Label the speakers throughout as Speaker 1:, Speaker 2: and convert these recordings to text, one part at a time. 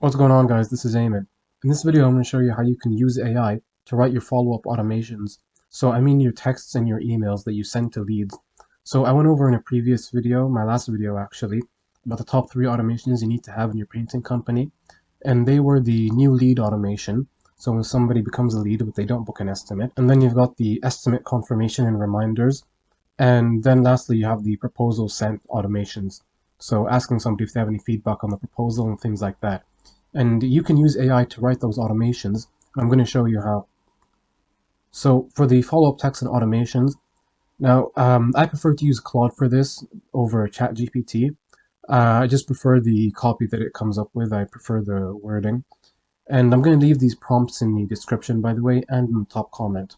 Speaker 1: What's going on, guys? This is Eamon. In this video, I'm going to show you how you can use AI to write your follow-up automations. So I mean your texts and your emails that you send to leads. So I went over in a previous video, my last video actually, about the top 3 automations you need to have in your painting company. And they were the new lead automation. So when somebody becomes a lead, but they don't book an estimate. And then you've got the estimate confirmation and reminders. And then lastly, you have the proposal sent automations. So asking somebody if they have any feedback on the proposal and things like that. And you can use AI to write those automations. I'm going to show you how. So for the follow-up text and automations, now I prefer to use Claude for this over ChatGPT. I just prefer the copy that it comes up with. I prefer the wording. And I'm going to leave these prompts in the description, by the way, and in the top comment.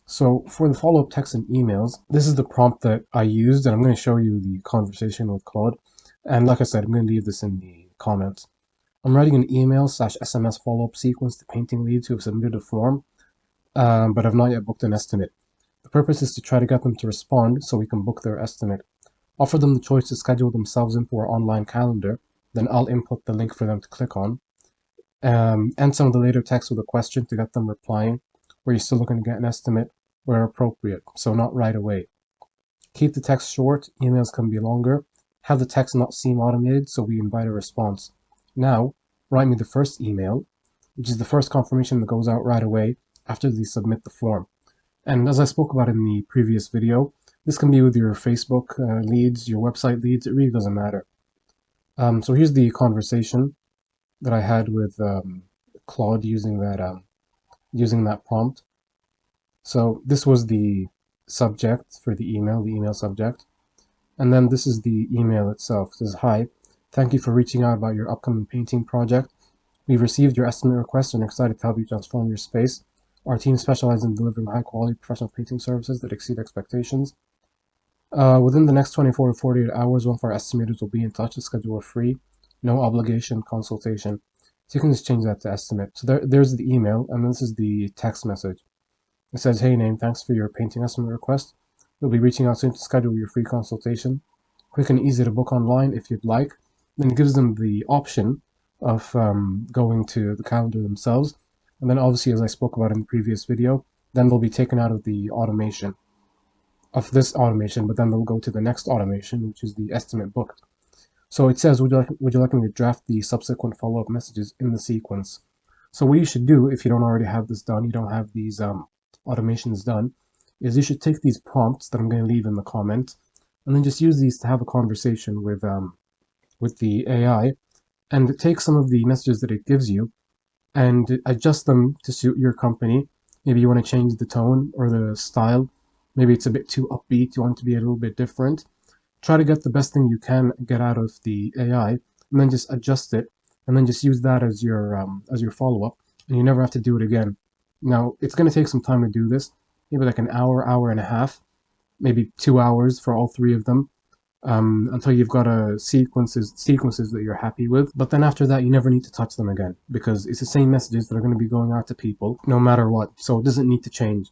Speaker 1: So for the follow-up text and emails, this is the prompt that I used, and I'm going to show you the conversation with Claude. And like I said, I'm going to leave this in the comments. I'm writing an email/SMS follow-up sequence to painting leads who have submitted a form, but have not yet booked an estimate. The purpose is to try to get them to respond so we can book their estimate. Offer them the choice to schedule themselves into our online calendar, then I'll input the link for them to click on. And some of the later text with a question to get them replying, where you're still looking to get an estimate where appropriate, so not right away. Keep the text short, emails can be longer. Have the text not seem automated, so we invite a response. Now, write me the first email, which is the first confirmation that goes out right away after they submit the form. And as I spoke about in the previous video, this can be with your Facebook leads, your website leads, it really doesn't matter. So here's the conversation that I had with Claude using that prompt. So this was the subject for the email subject. And then this is the email itself. It says, "Hi, thank you for reaching out about your upcoming painting project. We've received your estimate request and are excited to help you transform your space. Our team specializes in delivering high-quality professional painting services that exceed expectations. Within the next 24 to 48 hours, one of our estimators will be in touch to schedule a free, no obligation consultation." So you can just change that to estimate. So there's the email, and this is the text message. It says, "Hey, name, thanks for your painting estimate request. We'll be reaching out soon to schedule your free consultation. Quick and easy to book online if you'd like." Then it gives them the option of going to the calendar themselves. And then obviously, as I spoke about in the previous video, then they'll be taken out of the automation, of this automation, but then they'll go to the next automation, which is the estimate booked. So it says, would you like me to draft the subsequent follow-up messages in the sequence? So what you should do, if you don't already have this done, you don't have these automations done, is you should take these prompts that I'm going to leave in the comments, and then just use these to have a conversation with the AI, and take some of the messages that it gives you and adjust them to suit your company. Maybe you want to change the tone or the style. Maybe it's a bit too upbeat. You want it to be a little bit different. Try to get the best thing you can get out of the AI, and then just adjust it, and then just use that as your follow-up, and you never have to do it again. Now it's going to take some time to do this, maybe like an hour and a half, maybe 2 hours for all 3 of them, until you've got a sequences that you're happy with. But then after that, you never need to touch them again because it's the same messages that are going to be going out to people no matter what. So it doesn't need to change.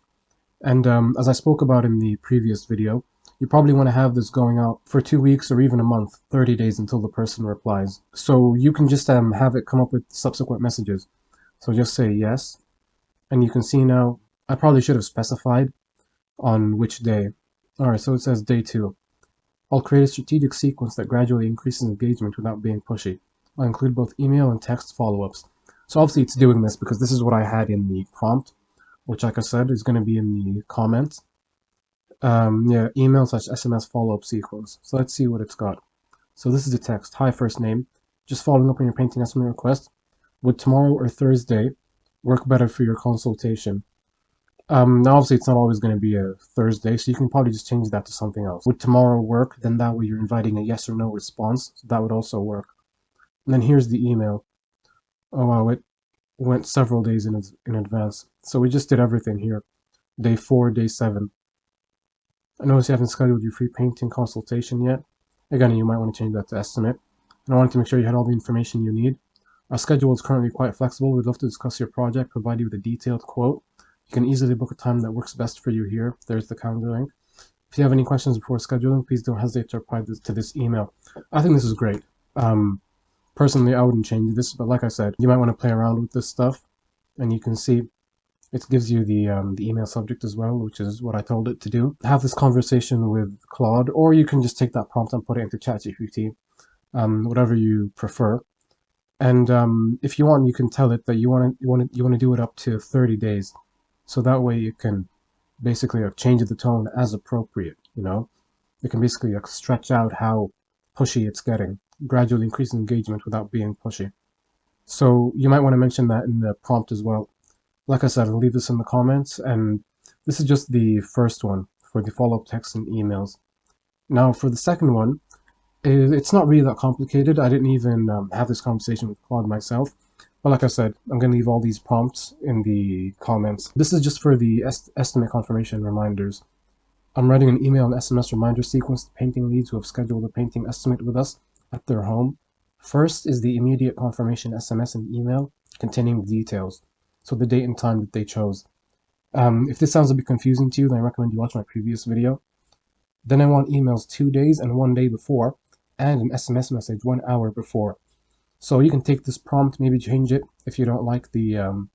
Speaker 1: And as I spoke about in the previous video, you probably want to have this going out for 2 weeks or even a month, 30 days until the person replies. So you can just have it come up with subsequent messages. So just say yes. And you can see now, I probably should have specified on which day. All right, so it says day 2. "I'll create a strategic sequence that gradually increases engagement without being pushy. I'll include both email and text follow-ups." So obviously it's doing this because this is what I had in the prompt, which, like I said, is going to be in the comments. Yeah, email/SMS follow-up sequence. So let's see what it's got. So this is the text. "Hi, first name. Just following up on your painting estimate request. Would tomorrow or Thursday work better for your consultation?" Now obviously it's not always going to be a Thursday, so you can probably just change that to something else. "Would tomorrow work?" Then that way you're inviting a yes or no response. So that would also work. And then here's the email. Oh wow, it went several days in advance. So we just did everything here. Day 4, day 7. "I notice you haven't scheduled your free painting consultation yet." Again, you might want to change that to estimate. "And I wanted to make sure you had all the information you need. Our schedule is currently quite flexible. We'd love to discuss your project, provide you with a detailed quote. You can easily book a time that works best for you here." There's the calendar link. "If you have any questions before scheduling, please don't hesitate to reply to this email." I think this is great. Personally, I wouldn't change this, but like I said, you might want to play around with this stuff, and you can see it gives you the email subject as well, which is what I told it to do. Have this conversation with Claude, or you can just take that prompt and put it into ChatGPT, whatever you prefer. And if you want, you can tell it that you want to do it up to 30 days, so that way you can basically change the tone as appropriate. You know, you can basically stretch out how pushy it's getting, gradually increase engagement without being pushy. So you might want to mention that in the prompt as well. Like I said, I'll leave this in the comments, and this is just the first one for the follow-up texts and emails. Now for the second one, it's not really that complicated. I didn't even have this conversation with Claude myself. But like I said, I'm going to leave all these prompts in the comments. This is just for the estimate confirmation reminders. I'm writing an email and SMS reminder sequence to painting leads who have scheduled a painting estimate with us at their home. First is the immediate confirmation SMS and email containing the details, so the date and time that they chose. If this sounds a bit confusing to you, then I recommend you watch my previous video. Then I want emails 2 days and 1 day before, and an SMS message 1 hour before. So you can take this prompt, maybe change it if you don't like the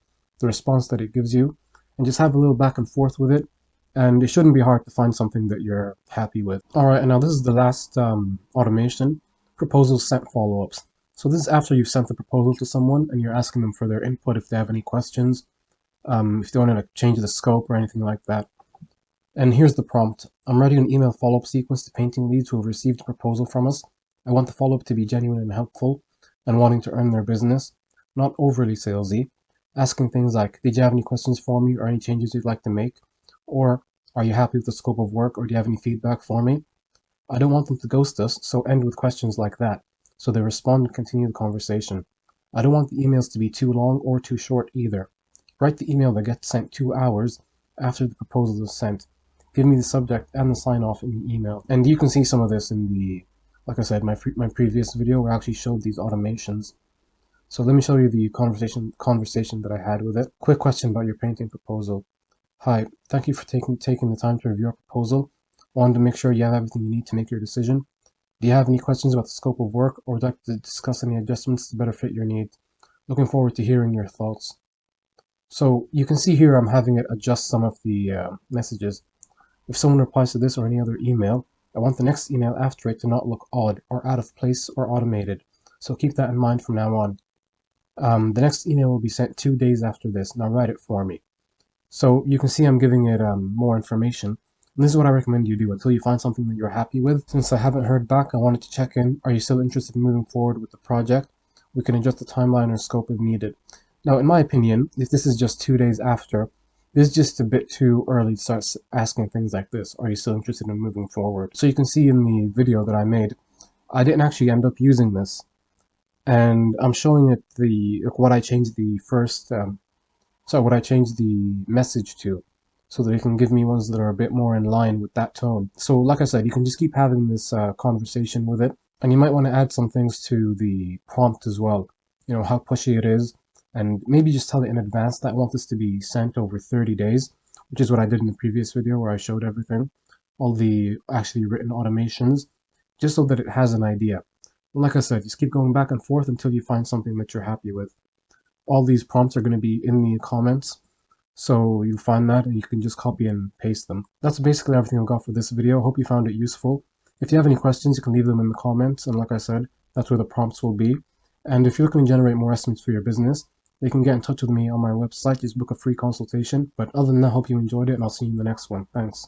Speaker 1: response that it gives you, and just have a little back and forth with it. And it shouldn't be hard to find something that you're happy with. All right, and now this is the last automation, proposals sent follow-ups. So this is after you've sent the proposal to someone and you're asking them for their input if they have any questions, if they want to change the scope or anything like that. And here's the prompt. I'm writing an email follow-up sequence to painting leads who have received a proposal from us. I want the follow-up to be genuine and helpful and wanting to earn their business, not overly salesy, asking things like, did you have any questions for me or any changes you'd like to make? Or, are you happy with the scope of work or do you have any feedback for me? I don't want them to ghost us, so end with questions like that, so they respond and continue the conversation. I don't want the emails to be too long or too short either. Write the email that gets sent 2 hours after the proposal is sent. Give me the subject and the sign-off in the email. And you can see some of this in the, like I said, my previous video where I actually showed these automations. So let me show you the conversation that I had with it. Quick question about your painting proposal. Hi, thank you for taking the time to review our proposal. Wanted to make sure you have everything you need to make your decision. Do you have any questions about the scope of work or would like to discuss any adjustments to better fit your needs? Looking forward to hearing your thoughts. So you can see here I'm having it adjust some of the messages. If someone replies to this or any other email, I want the next email after it to not look odd or out of place or automated. So keep that in mind from now on. The next email will be sent 2 days after this. Now write it for me. So you can see I'm giving it more information. And this is what I recommend you do until you find something that you're happy with. Since I haven't heard back, I wanted to check in. Are you still interested in moving forward with the project? We can adjust the timeline or scope if needed. Now, in my opinion, if this is just 2 days after, this is just a bit too early to start asking things like this. Are you still interested in moving forward? So you can see in the video that I made, I didn't actually end up using this. And I'm showing it what I changed the first what I changed the message to, so that it can give me ones that are a bit more in line with that tone. So like I said, you can just keep having this conversation with it, and you might want to add some things to the prompt as well. You know, how pushy it is, and maybe just tell it in advance that I want this to be sent over 30 days, which is what I did in the previous video where I showed everything, all the actually written automations, just so that it has an idea. Like I said, just keep going back and forth until you find something that you're happy with. All these prompts are going to be in the comments, so you'll find that and you can just copy and paste them. That's basically everything I've got for this video. Hope you found it useful. If you have any questions, you can leave them in the comments, and like I said, that's where the prompts will be. And if you're looking to generate more estimates for your business, you can get in touch with me on my website. Just book a free consultation. But other than that, I hope you enjoyed it, and I'll see you in the next one. Thanks.